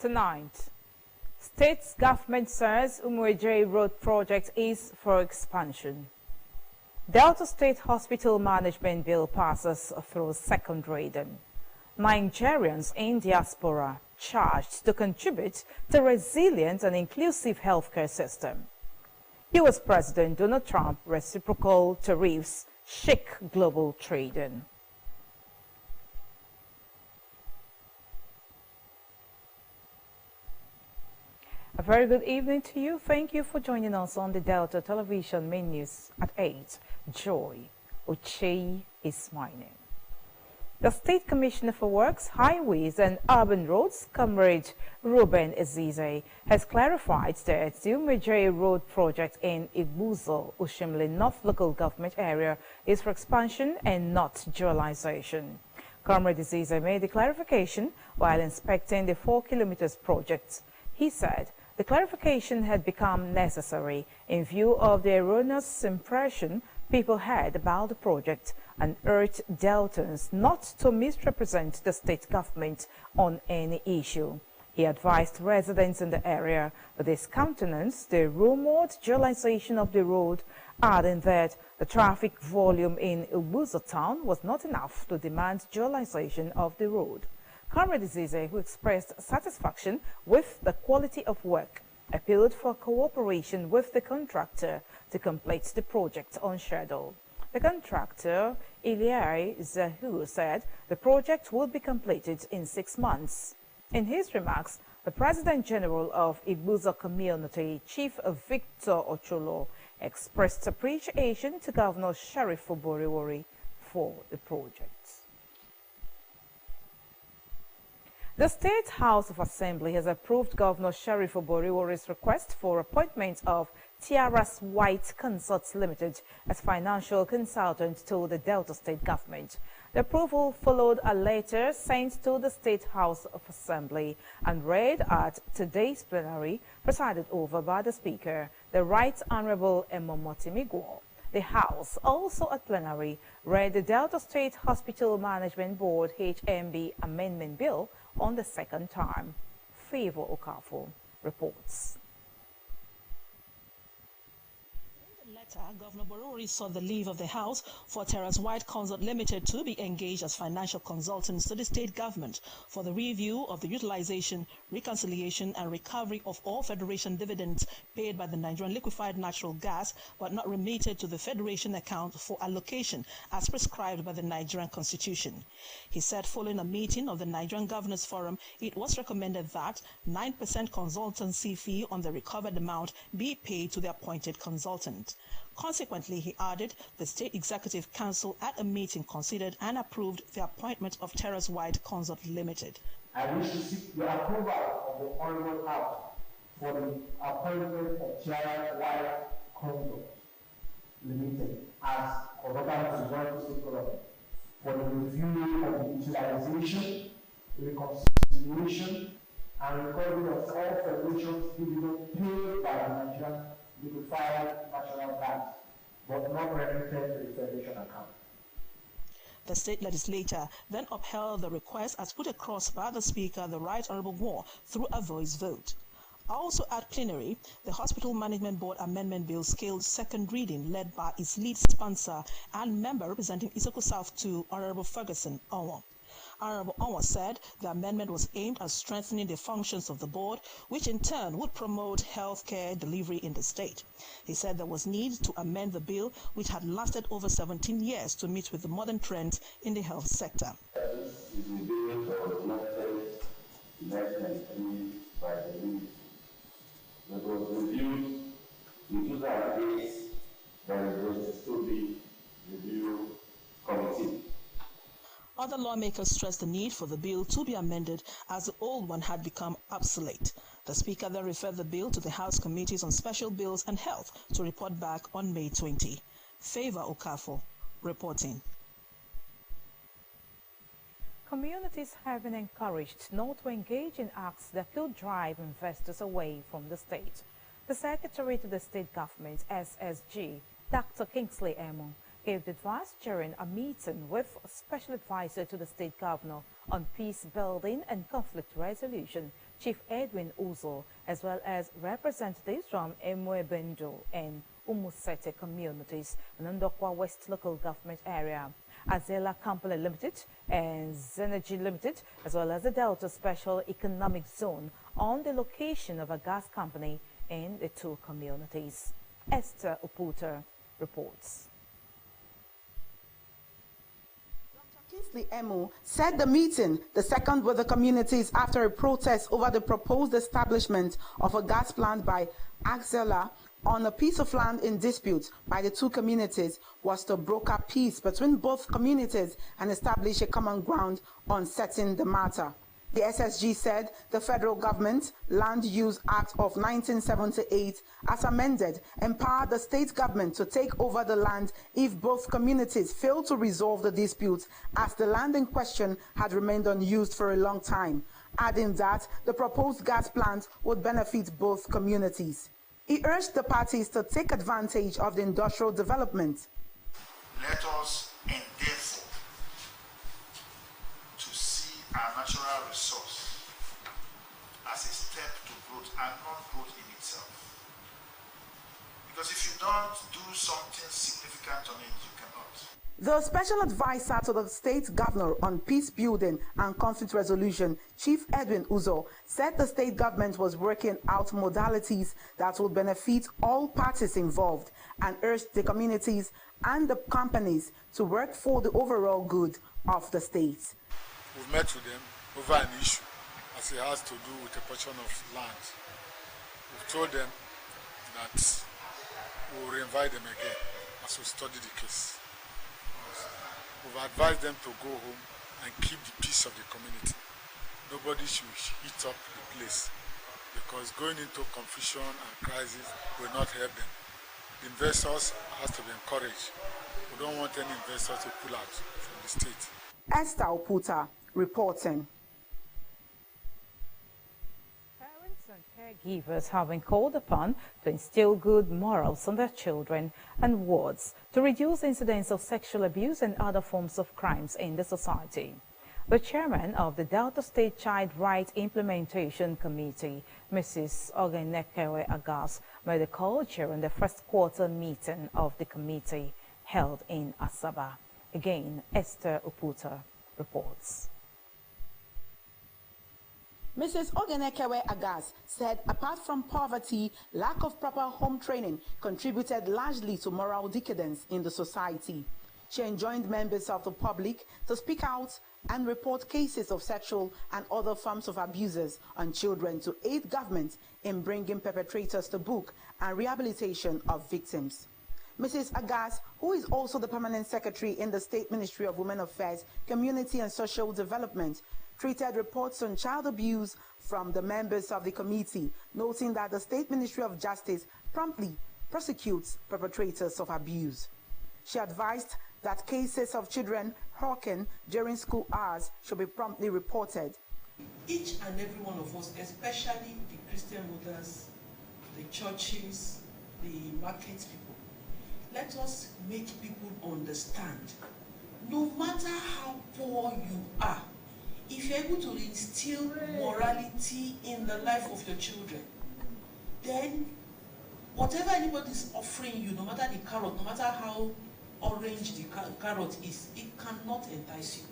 Tonight, state government says Umueje Road project is for expansion. Delta State Hospital Management Bill passes through second reading. Nigerians in diaspora charged to contribute to resilient and inclusive healthcare system. US President Donald Trump reciprocal tariffs shake global trading. A very good evening to you. Thank you for joining us on the Delta Television main news at 8. Joy Ochei is my name. The State Commissioner for Works, Highways and Urban Roads, Comrade Ruben Ezize, has clarified that the Umueje Road project in Igbuzo, Ushimli North Local Government Area is for expansion and not dualization. Comrade Ezize made the clarification while inspecting the 4 kilometers project. He said the clarification had become necessary in view of the erroneous impression people had about the project and urged Deltans not to misrepresent the state government on any issue. He advised residents in the area to discountenance the rumored dualization of the road, adding that the traffic volume in Igbuzo town was not enough to demand dualization of the road. Comrade Ezize, who expressed satisfaction with the quality of work, appealed for cooperation with the contractor to complete the project on schedule. The contractor, Iliai Zahu, said the project will be completed in 6 months. In his remarks, the President General of Igbuzo Community, Chief Victor Ocholo, expressed appreciation to Governor Sheriff Oboriwori for the project. The State House of Assembly has approved Governor Sheriff Oboriwori's request for appointment of Tiaras White Consults Limited as financial consultant to the Delta State government. The approval followed a letter sent to the State House of Assembly and read at today's plenary, presided over by the Speaker, the Right Honorable Emomoti Miguel. The House, also at plenary, read the Delta State Hospital Management Board HMB Amendment Bill on the second time. Favor Okafor reports. Governor Borori sought the leave of the House for Tiaras White Consult Limited to be engaged as financial consultants to the state government for the review of the utilization, reconciliation and recovery of all Federation dividends paid by the Nigerian Liquefied Natural Gas but not remitted to the Federation account for allocation as prescribed by the Nigerian Constitution. He said following a meeting of the Nigerian Governors Forum, it was recommended that 9% consultancy fee on the recovered amount be paid to the appointed consultant. Consequently, he added, the State Executive Council at a meeting considered and approved the appointment of Tiaras White Consult Limited. I wish to seek the approval of the Honorable House for the appointment of Tiaras White Consult Limited as Corroborative Consultancy Forum for the review of the utilization, reconciliation, and recovery of all Federation's dividends paid by the Nigerian Liquefied Natural Gas, but not remitted to the Federation account. The state legislature then upheld the request as put across by the Speaker, the Right Honorable Moore, through a voice vote. Also at plenary, the Hospital Management Board Amendment Bill scaled second reading led by its lead sponsor and member representing Isoko South 2, Honorable Ferguson Onwo. Honorable Onwo said the amendment was aimed at strengthening the functions of the board, which in turn would promote healthcare delivery in the state. He said there was need to amend the bill, which had lasted over 17 years, to meet with the modern trends in the health sector. This is a bill that was enacted in 1993 by the League. That was reviewed in 2008 by the Justice Toby Review Committee. Other lawmakers stressed the need for the bill to be amended as the old one had become obsolete. The Speaker then referred the bill to the House Committees on Special Bills and Health to report back on May 20. Favor Okafor reporting. Communities have been encouraged not to engage in acts that could drive investors away from the state. The Secretary to the State Government, SSG, Dr. Kingsley Emo, gave the advice during a meeting with a special advisor to the state governor on peace building and conflict resolution, Chief Edwin Uzo, as well as representatives from Emwebendo and Umusete communities in Ndokwa West local government area, Azela Company Limited and Zenergy Limited, as well as the Delta Special Economic Zone on the location of a gas company in the two communities. Esther Uputa reports. Kingsley Emu said the meeting, the second with the communities after a protest over the proposed establishment of a gas plant by Axela on a piece of land in dispute by the two communities, was to broker peace between both communities and establish a common ground on settling the matter. The SSG said the federal government Land Use Act of 1978, as amended, empowered the state government to take over the land if both communities fail to resolve the dispute, as the land in question had remained unused for a long time, adding that the proposed gas plant would benefit both communities. He urged the parties to take advantage of the industrial development. Let us endeavor to see our natural resource as a step to growth and not growth in itself. Because if you don't do something significant on it, you cannot. The special advisor to the state governor on peace building and conflict resolution, Chief Edwin Uzo, said the state government was working out modalities that will benefit all parties involved and urged the communities and the companies to work for the overall good of the state. We've met with them over an issue as it has to do with a portion of land. We've told them that we will reinvite them again as we study the case. We've advised them to go home and keep the peace of the community. Nobody should heat up the place because going into confusion and crisis will not help them. The investors have to be encouraged. We don't want any investors to pull out from the state. Esther Uputa reporting. Parents and caregivers have been called upon to instill good morals in their children and wards to reduce incidents of sexual abuse and other forms of crimes in the society. The chairman of the Delta State Child Rights Implementation Committee, Mrs. Ogenekewe Agas, made a call during the first quarter meeting of the committee held in Asaba. Again, Esther Uputa reports. Mrs. Ogenekewe Agas said apart from poverty, lack of proper home training contributed largely to moral decadence in the society. She enjoined members of the public to speak out and report cases of sexual and other forms of abuses on children to aid government in bringing perpetrators to book and rehabilitation of victims. Mrs. Agas, who is also the permanent secretary in the State Ministry of Women Affairs, Community and Social Development, treated reports on child abuse from the members of the committee, noting that the State Ministry of Justice promptly prosecutes perpetrators of abuse. She advised that cases of children hawking during school hours should be promptly reported. Each and every one of us, especially the Christian mothers, the churches, the market people, let us make people understand, no matter how poor you are, if you're able to instill morality in the life of your children, then whatever anybody is offering you, no matter the carrot, no matter how orange the carrot is, it cannot entice you.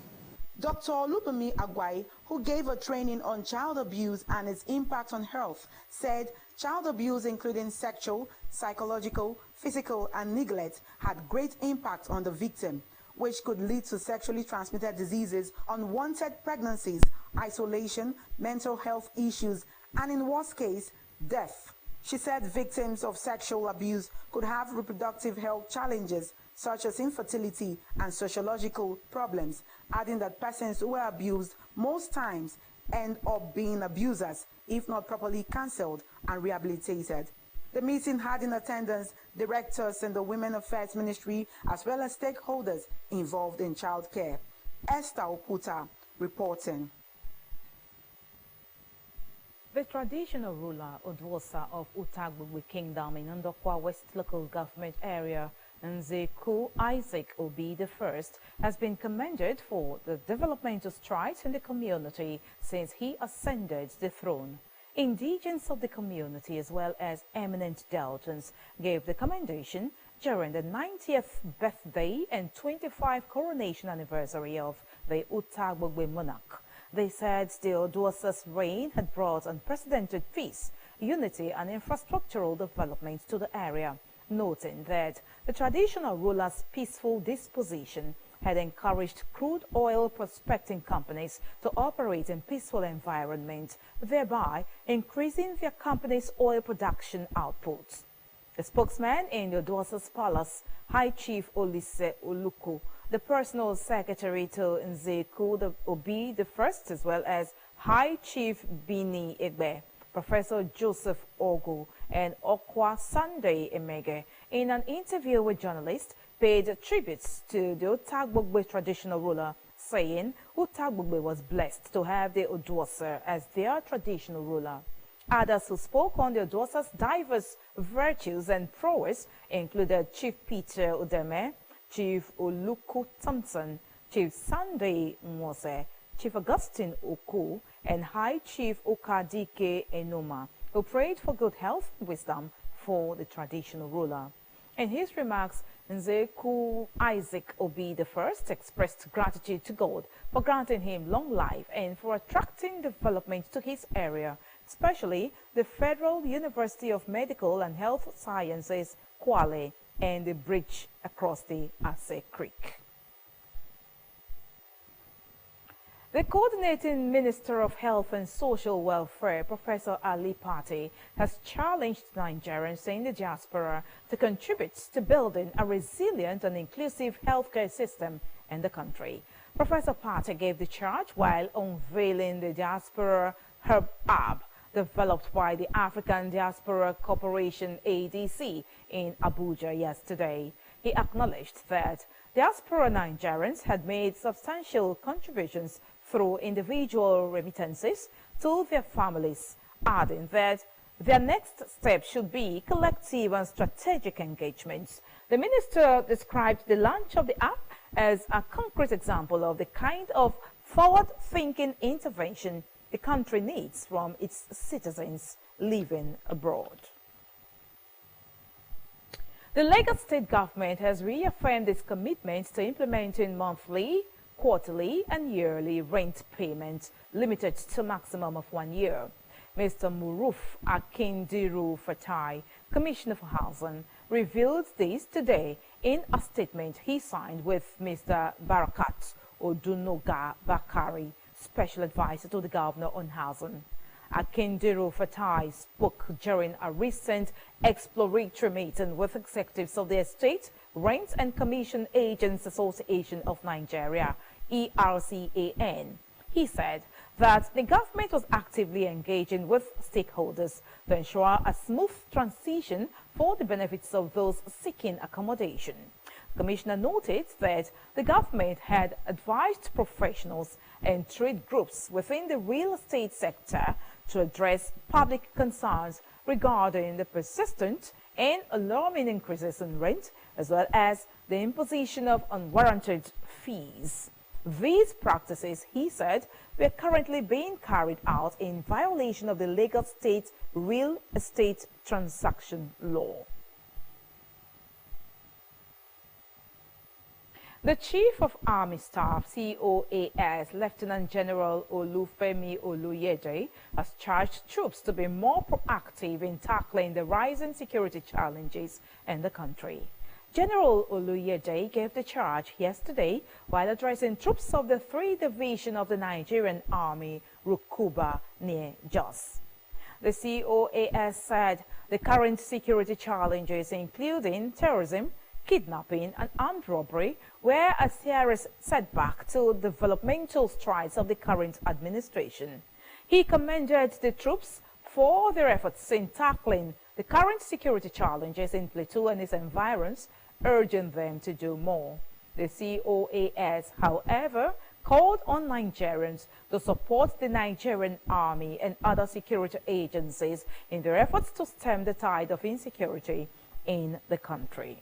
Dr. Olubunmi Agwai, who gave a training on child abuse and its impact on health, said child abuse, including sexual, psychological, physical, and neglect, had great impact on the victim, which could lead to sexually transmitted diseases, unwanted pregnancies, isolation, mental health issues, and in worst case, death. She said victims of sexual abuse could have reproductive health challenges such as infertility and sociological problems, adding that persons who were abused most times end up being abusers if not properly counseled and rehabilitated. The meeting had in attendance directors in the Women Affairs Ministry as well as stakeholders involved in childcare. Esther Uputa reporting. The traditional ruler Odwosa of Utagbugwe Kingdom in Ndokwa West local government area Nzeku Isaac Obi I has been commended for the developmental strides in the community since he ascended the throne. Indigents of the community as well as eminent Deltans gave the commendation during the 90th birthday and 25th coronation anniversary of the Utagbogbe monarch. They said the Oduosa's reign had brought unprecedented peace, unity and infrastructural development to the area, noting that the traditional ruler's peaceful disposition had encouraged crude oil prospecting companies to operate in peaceful environment, thereby increasing their company's oil production output. The spokesman in the Oduosa's palace, High Chief Olise Oluku, the personal secretary to Nzeku Obi I, as well as High Chief Bini Egbe, Professor Joseph Ogu, and Okwa Sunday Emege, in an interview with journalists, paid tributes to the Utagbogbe traditional ruler, saying Utagbogbe was blessed to have the Oduosa as their traditional ruler. Others who spoke on the Oduosa's diverse virtues and prowess included Chief Peter Udeme, Chief Oluku Thompson, Chief Sunday Mwose, Chief Augustine Oku, and High Chief Okadike Enoma, who prayed for good health and wisdom for the traditional ruler. In his remarks, Nzeku Isaac Obi I expressed gratitude to God for granting him long life and for attracting development to his area, especially the Federal University of Medical and Health Sciences, Kwale, and the bridge across the Ase Creek. The coordinating Minister of Health and Social Welfare, Professor Ali Pate, has challenged Nigerians in the diaspora to contribute to building a resilient and inclusive healthcare system in the country. Professor Pate gave the charge while unveiling the Diaspora Herb App developed by the African Diaspora Corporation ADC in Abuja yesterday. He acknowledged that diaspora Nigerians had made substantial contributions through individual remittances to their families, adding that their next step should be collective and strategic engagements. The minister described the launch of the app as a concrete example of the kind of forward-thinking intervention the country needs from its citizens living abroad. The Lagos State government has reaffirmed its commitment to implementing monthly, quarterly and yearly rent payments limited to a maximum of 1 year. Mr. Muruf Akindiru Fatai, Commissioner for Housing, revealed this today in a statement he signed with Mr. Barakat Odunoga Bakari, Special Advisor to the Governor on Housing. Akindiru Fatai spoke during a recent exploratory meeting with executives of the Estate, Rent and Commission Agents Association of Nigeria, ERCAN. He said that the government was actively engaging with stakeholders to ensure a smooth transition for the benefits of those seeking accommodation. The Commissioner noted that the government had advised professionals and trade groups within the real estate sector to address public concerns regarding the persistent and alarming increases in rent, as well as the imposition of unwarranted fees. These practices, he said, were currently being carried out in violation of the Lagos State Real Estate Transaction Law. The Chief of Army Staff, COAS, Lieutenant General Olufemi Oluyede, has charged troops to be more proactive in tackling the rising security challenges in the country. General Oluyede gave the charge yesterday while addressing troops of the 3rd Division of the Nigerian Army, Rukuba, near Jos. The COAS said the current security challenges, including terrorism, kidnapping and armed robbery, were a serious setback to developmental strides of the current administration. He commended the troops for their efforts in tackling the current security challenges in Plateau and its environs, urging them to do more. The COAS, however, called on Nigerians to support the Nigerian Army and other security agencies in their efforts to stem the tide of insecurity in the country.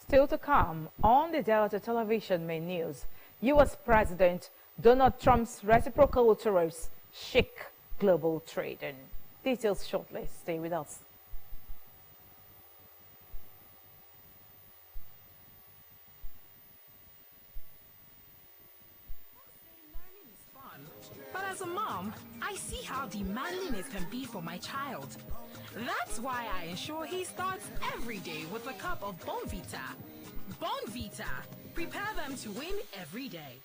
Still to come on the Delta Television main news, U.S. President Donald Trump's reciprocal tariffs shake global trading. Details shortly. Stay with us. But as a mom, I see how demanding it can be for my child. That's why I ensure he starts every day with a cup of Bonvita. Bonvita. Prepare them to win every day.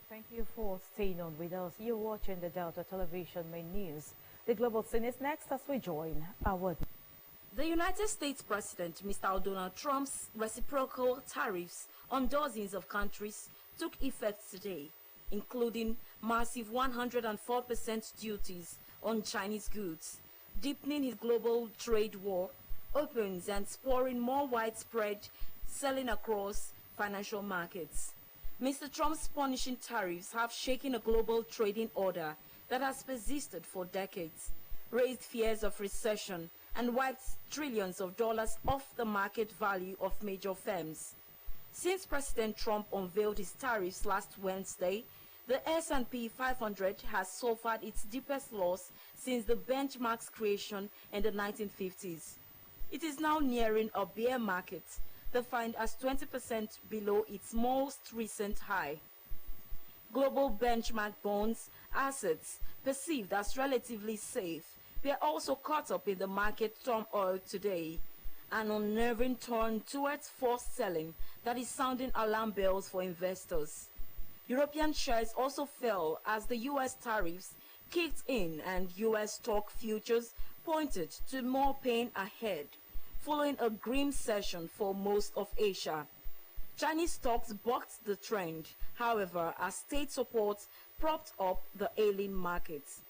Thank you for staying on with us. You're watching the Delta Television main news. The global scene is next as we join our... The United States President, Mr. Donald Trump's reciprocal tariffs on dozens of countries took effect today, including massive 104% duties on Chinese goods, deepening his global trade war, opens and spurring more widespread selling across financial markets. Mr. Trump's punishing tariffs have shaken a global trading order that has persisted for decades, raised fears of recession, and wiped trillions of dollars off the market value of major firms. Since President Trump unveiled his tariffs last Wednesday, the S&P 500 has suffered its deepest loss since the benchmark's creation in the 1950s. It is now nearing a bear market, defined as 20% below its most recent high. Global benchmark bonds, assets perceived as relatively safe, were also caught up in the market turmoil today, an unnerving turn towards forced selling that is sounding alarm bells for investors. European shares also fell as the U.S. tariffs kicked in and U.S. stock futures pointed to more pain ahead, following a grim session for most of Asia. Chinese stocks bucked the trend, however, as state support propped up the ailing markets.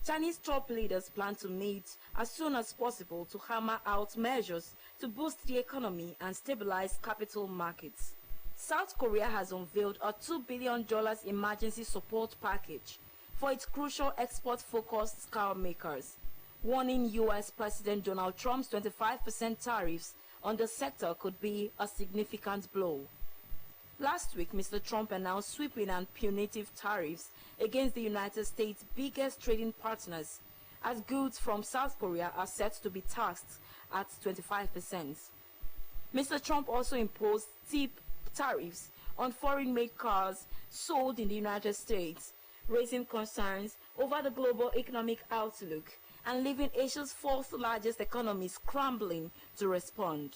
Chinese top leaders plan to meet as soon as possible to hammer out measures to boost the economy and stabilize capital markets. South Korea has unveiled a $2 billion emergency support package for its crucial export-focused car makers, warning U.S. President Donald Trump's 25% tariffs on the sector could be a significant blow. Last week, Mr. Trump announced sweeping and punitive tariffs against the United States' biggest trading partners, as goods from South Korea are set to be taxed at 25%. Mr. Trump also imposed steep tariffs on foreign-made cars sold in the United States, raising concerns over the global economic outlook and leaving Asia's fourth-largest economy scrambling to respond.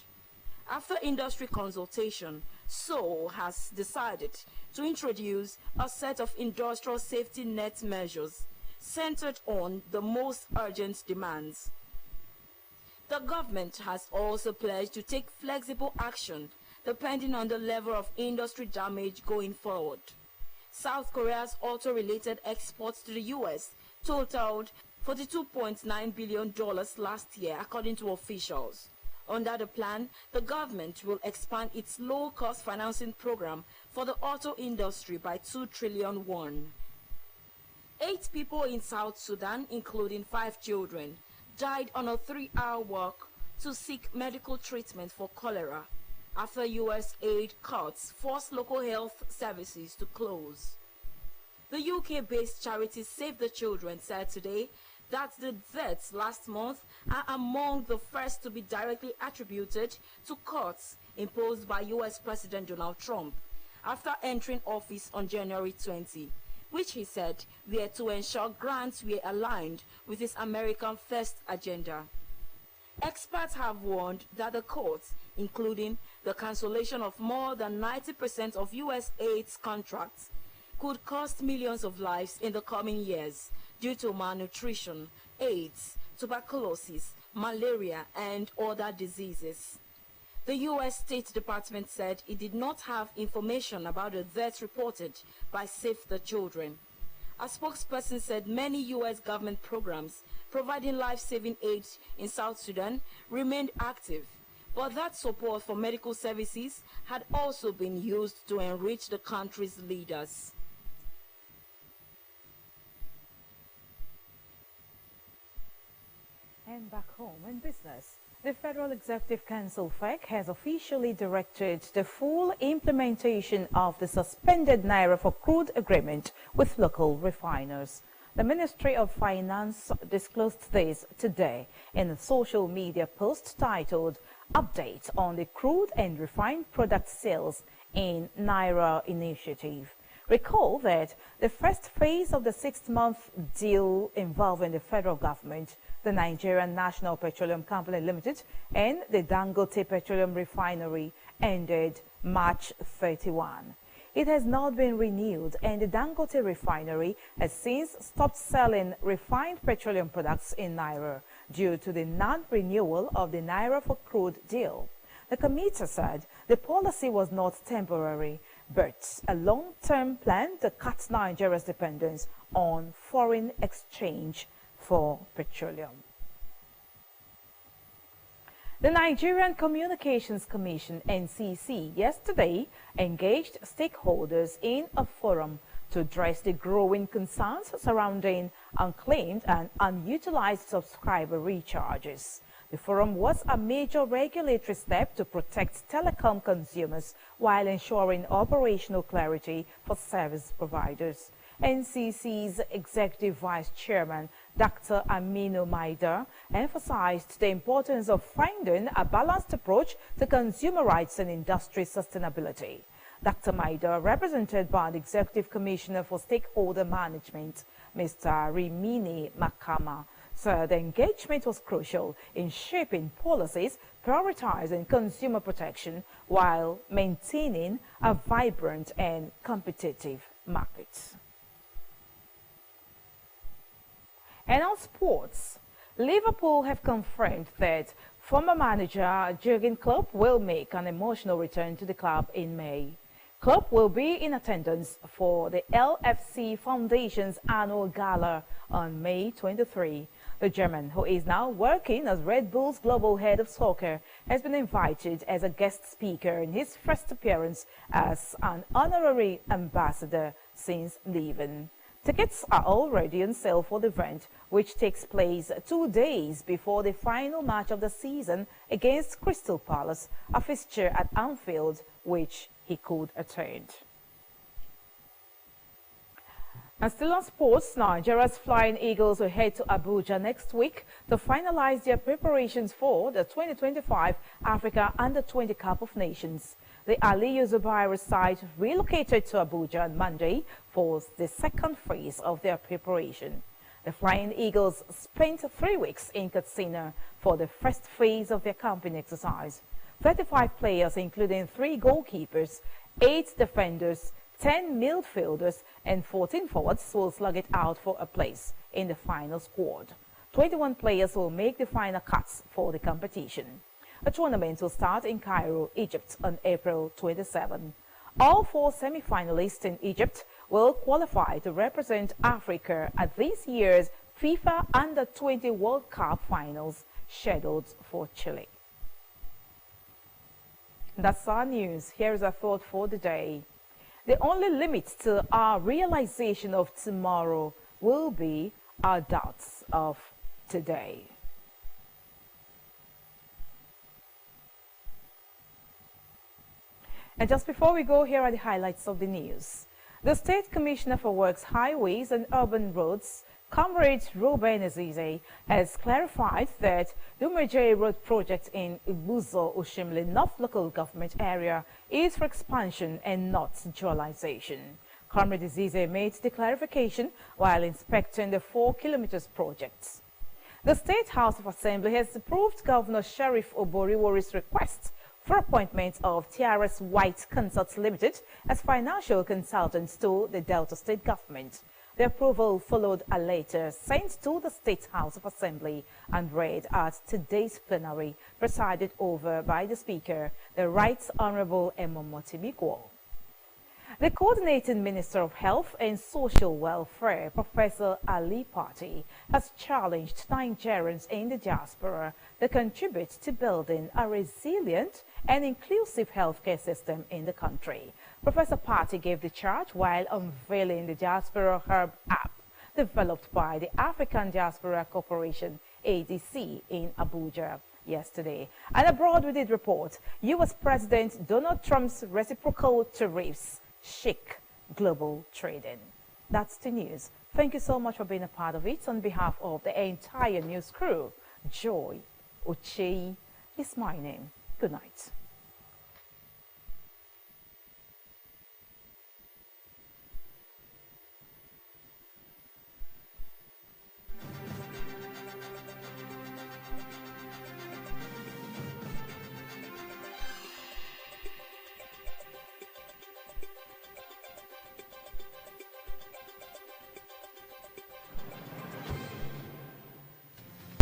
After industry consultation, Seoul has decided to introduce a set of industrial safety net measures centered on the most urgent demands. The government has also pledged to take flexible action depending on the level of industry damage going forward. South Korea's auto-related exports to the U.S. totaled $42.9 billion last year, according to officials. Under the plan, the government will expand its low-cost financing program for the auto industry by 2 trillion won. 8 people in South Sudan, including 5 children, died on a 3-hour walk to seek medical treatment for cholera after U.S. aid cuts forced local health services to close. The UK-based charity Save the Children said today that the deaths last month are among the first to be directly attributed to cuts imposed by U.S. President Donald Trump after entering office on January 20, which he said were to ensure grants were aligned with his American First agenda. Experts have warned that the cuts, including The cancellation of more than 90% of U.S. AIDS contracts could cost millions of lives in the coming years due to malnutrition, AIDS, tuberculosis, malaria, and other diseases. The U.S. State Department said it did not have information about the deaths reported by Save the Children. A spokesperson said many U.S. government programs providing life-saving aid in South Sudan remained active, but that support for medical services had also been used to enrich the country's leaders. And back home in business, the Federal Executive Council (FEC) has officially directed the full implementation of the suspended Naira for crude agreement with local refiners. The Ministry of Finance disclosed this today in a social media post titled Update on the Crude and Refined Product Sales in Naira Initiative. Recall that the first phase of the 6-month deal involving the federal government, the Nigerian National Petroleum Company Limited, and the Dangote Petroleum Refinery ended March 31. It has not been renewed, and the Dangote Refinery has since stopped selling refined petroleum products in Naira due to the non-renewal of the Naira for crude deal. The committee said the policy was not temporary, but a long-term plan to cut Nigeria's dependence on foreign exchange for petroleum. The Nigerian Communications Commission (NCC) yesterday engaged stakeholders in a forum to address the growing concerns surrounding unclaimed and unutilized subscriber recharges. The forum was a major regulatory step to protect telecom consumers while ensuring operational clarity for service providers. NCC's Executive Vice Chairman, Dr. Aminu Maida, emphasized the importance of finding a balanced approach to consumer rights and industry sustainability. Dr. Maida, represented by the Executive Commissioner for Stakeholder Management, Mr. Rimini Makama, said the engagement was crucial in shaping policies prioritizing consumer protection while maintaining a vibrant and competitive market. And on sports, Liverpool have confirmed that former manager Jurgen Klopp will make an emotional return to the club in May. Klopp will be in attendance for the LFC Foundation's annual gala on May 23. The German, who is now working as Red Bull's global head of soccer, has been invited as a guest speaker in his first appearance as an honorary ambassador since leaving. Tickets are already on sale for the event, which takes place 2 days before the final match of the season against Crystal Palace, a fixture at Anfield, which he could attend. And still on sports, Nigeria's Flying Eagles will head to Abuja next week to finalize their preparations for the 2025 Africa Under-20 Cup of Nations. The Aliyu Zubairu side relocated to Abuja on Monday for the second phase of their preparation. The Flying Eagles spent 3 weeks in Katsina for the first phase of their camping exercise. 35 players, including 3 goalkeepers, 8 defenders, 10 midfielders, and 14 forwards, will slug it out for a place in the final squad. 21 players will make the final cuts for the competition. The tournament will start in Cairo, Egypt on April 27. All 4 semi-finalists in Egypt will qualify to represent Africa at this year's FIFA Under-20 World Cup finals scheduled for Chile. That's our news. Here is our thought for the day. The only limit to our realization of tomorrow will be our doubts of today. And just before we go, here are the highlights of the news. The State Commissioner for Works, Highways and Urban Roads, Comrade Ruben Azize, has clarified that the Umejere Road project in Ibuzo Oshimle North Local Government Area is for expansion and not dualization. Comrade Azize made the clarification while inspecting the 4 kilometers projects. The State House of Assembly has approved Governor Sheriff Oboriwori's request for appointment of TRS White Consorts Limited as financial consultants to the Delta State government. The approval followed a letter sent to the State House of Assembly and read at today's plenary, presided over by the Speaker, the Right Honorable Emma Motibikwo. The Coordinating Minister of Health and Social Welfare, Professor Ali Pati, has challenged Nigerians in the diaspora to contribute to building a resilient and inclusive healthcare system in the country. Professor Pati gave the charge while unveiling the Diaspora Hub app developed by the African Diaspora Corporation, ADC, in Abuja yesterday. And abroad we did report, U.S. President Donald Trump's reciprocal tariffs shake global trading. That's the news. Thank you so much for being a part of it. On behalf of the entire news crew, Joy Ochei is my name. Good night.